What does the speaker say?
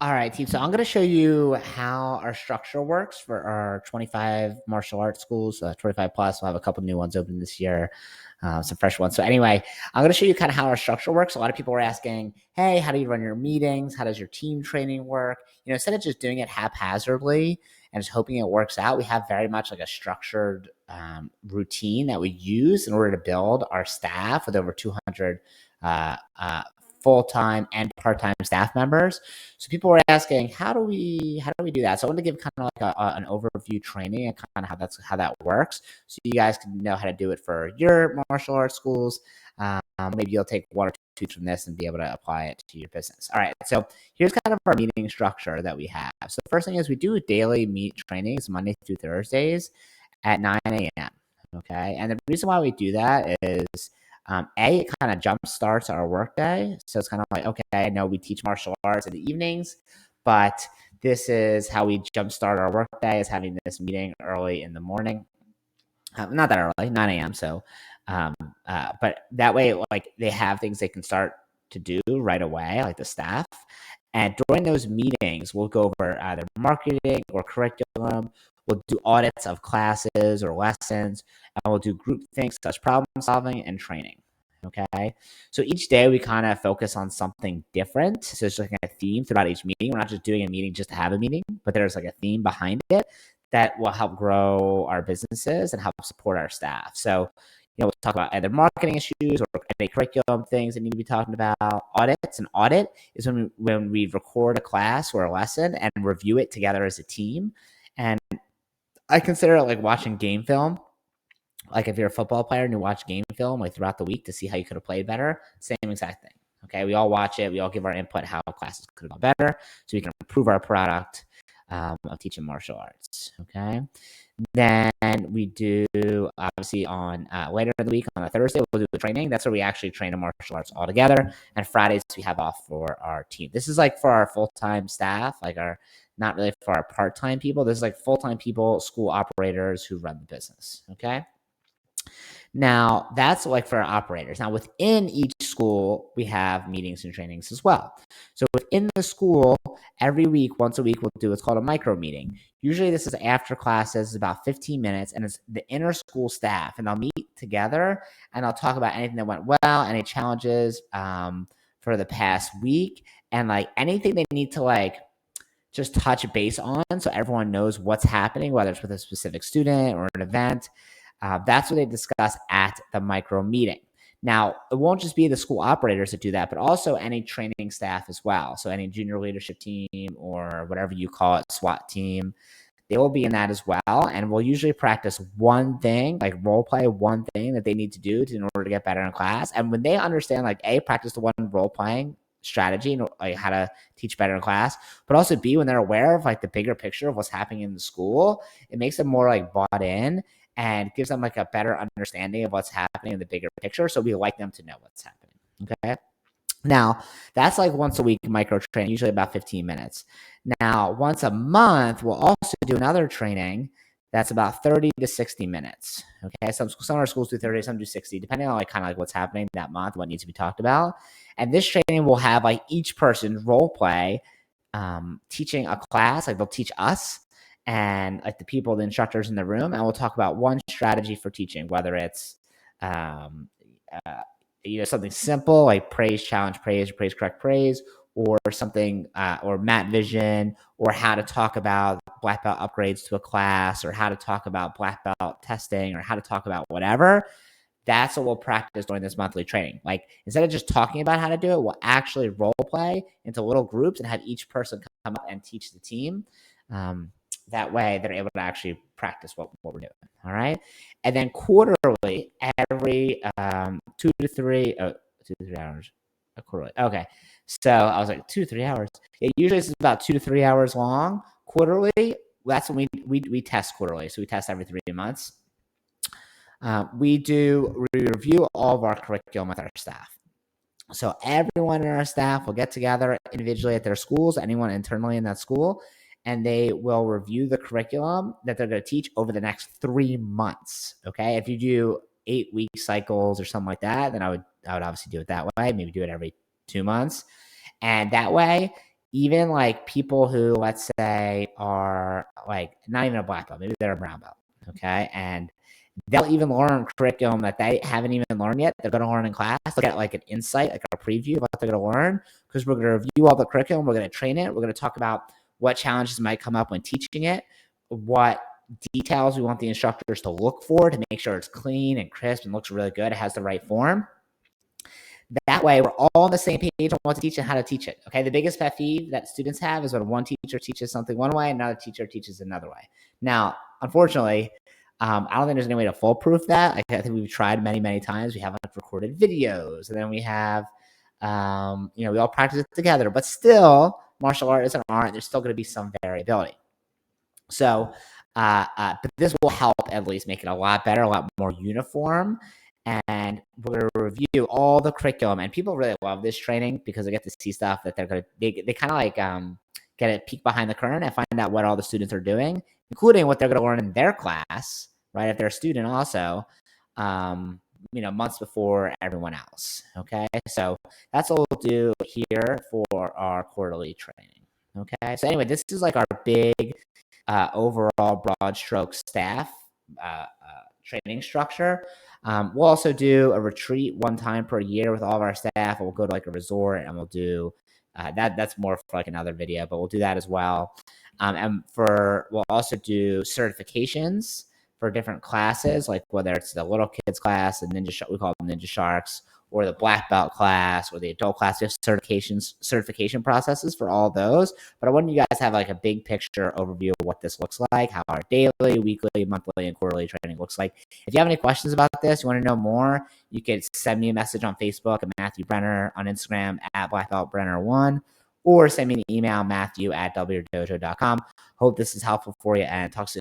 All right, team. So I'm going to show you how our structure works for our 25 martial arts schools, 25 plus. We'll have a couple new ones open this year, some fresh ones. So anyway, I'm going to show you kind of how our structure works. A lot of people were asking, hey, how do you run your meetings? How does your team training work? Instead of just doing it haphazardly and just hoping it works out, we have very much like a structured routine that we use in order to build our staff with over 200 uh, uh, full-time and part-time staff members. So people were asking, how do we do that? So I want to give kind of like an overview training and kind of how that works, so you guys can know how to do it for your martial arts schools. Maybe you'll take one or two from this and be able to apply it to your business. All right. So here's kind of our meeting structure that we have. So the first thing is we do daily meet trainings Monday through Thursdays at 9 a.m. Okay. And the reason why we do that is it kind of jump starts our workday. So it's kind of like, okay, I know we teach martial arts in the evenings, but this is how we jumpstart our workday, is having this meeting early in the morning. Not that early, 9 a.m. So, but that way, like they have things they can start to do right away, like the staff. And during those meetings, we'll go over either marketing or curriculum. We'll do audits of classes or lessons, and we'll do group things such as problem solving and training. Okay. So each day we kind of focus on something different. So it's like a theme throughout each meeting. We're not just doing a meeting just to have a meeting, but there's like a theme behind it that will help grow our businesses and help support our staff. So, we'll talk about either marketing issues or any curriculum things that need to be talking about. Audits. An audit is when we record a class or a lesson and review it together as a team. And I consider it like watching game film. Like if you're a football player and you watch game film like throughout the week to see how you could have played better, same exact thing. Okay, we all watch it. We all give our input how classes could have gone better, so we can improve our product of teaching martial arts. Okay, then we do obviously on later in the week on a Thursday we'll do the training. That's where we actually train in martial arts all together. And Fridays we have off for our team. This is like for our full time staff, like our not really for our part time people. This is like full time people, school operators who run the business. Okay. Now, that's like for our operators. Now, within each school, we have meetings and trainings as well. So within the school, every week, once a week, we'll do what's called a micro meeting. Usually, this is after classes, it's about 15 minutes, and it's the inner school staff, and they'll meet together and I'll talk about anything that went well, any challenges for the past week, and like anything they need to like just touch base on so everyone knows what's happening, whether it's with a specific student or an event. That's what they discuss at the micro meeting. Now, it won't just be the school operators that do that, but also any training staff as well. So, any junior leadership team or whatever you call it, SWAT team, they will be in that as well. And we'll usually practice one thing, like role play one thing that they need to do in order to get better in class. And when they understand, like, A, practice the one role playing strategy and like how to teach better in class, but also B, when they're aware of like the bigger picture of what's happening in the school, it makes them more like bought in and gives them like a better understanding of what's happening in the bigger picture. So we like them to know what's happening. Okay. Now, that's like once a week micro training, usually about 15 minutes. Now, once a month, we'll also do another training that's about 30 to 60 minutes. Okay. Some of our schools do 30, some do 60, depending on like kind of like what's happening that month, what needs to be talked about. And this training will have like each person role play teaching a class, like they'll teach us and like the people, the instructors in the room, and we'll talk about one strategy for teaching, whether it's um, uh, something simple like praise, challenge, praise, or praise, correct, praise, or something or Matt Vision, or how to talk about black belt upgrades to a class, or how to talk about black belt testing, or how to talk about whatever. That's what we'll practice during this monthly training. Like instead of just talking about how to do it, we'll actually role play into little groups and have each person come up and teach the team. That way they're able to actually practice what we're doing. All right. And then quarterly, every 2 to 3 hours. Quarterly. Okay. So I was like 2 to 3 hours. Yeah, usually it's about 2 to 3 hours long. Quarterly, that's when we test quarterly. So we test every 3 months. We review all of our curriculum with our staff. So everyone in our staff will get together individually at their schools, anyone internally in that school, and they will review the curriculum that they're going to teach over the next 3 months. Okay. If you do 8-week cycles or something like that, then I would obviously do it that way. Maybe do it every 2 months. And that way even like people who, let's say, are like not even a black belt, maybe they're a brown belt, okay, and they'll even learn curriculum that they haven't even learned yet. They're going to learn in class. They'll get like an insight, like a preview of what they're going to learn, because we're going to review all the curriculum. We're going to train it. We're going to talk about what challenges might come up when teaching it, what details we want the instructors to look for to make sure it's clean and crisp and looks really good. It has the right form. That way, we're all on the same page on what to teach and how to teach it. Okay. The biggest pet peeve that students have is when one teacher teaches something one way, another teacher teaches another way. Now, unfortunately, I don't think there's any way to foolproof that. I think we've tried many, many times. We have like recorded videos, and then we have, we all practice it together. But still, martial art is an art. There's still going to be some variability. So, but this will help at least make it a lot better, a lot more uniform. And we're going to review all the curriculum. And people really love this training because they get to see stuff that they're going to, they kind of like get a peek behind the curtain and find out what all the students are doing, including what they're going to learn in their class, right? If they're a student also, months before everyone else. Okay. So that's what we'll do here for our quarterly training. Okay. So anyway, this is like our big overall broad stroke staff training structure. We'll also do a retreat one time per year with all of our staff. We'll go to like a resort and we'll do that's more for like another video, but we'll do that as well. And we'll also do certifications for different classes, like whether it's the little kids class, the we call them Ninja Sharks, or the black belt class, or the adult class. We have certification processes for all those. But I want you guys to have like a big picture overview of what this looks like, how our daily, weekly, monthly, and quarterly training looks like. If you have any questions about this, you want to know more, you can send me a message on Facebook at Matthew Brenner, on Instagram at blackbeltbrenner1, or send me an email, matthew@wdojo.com. Hope this is helpful for you, and talk soon.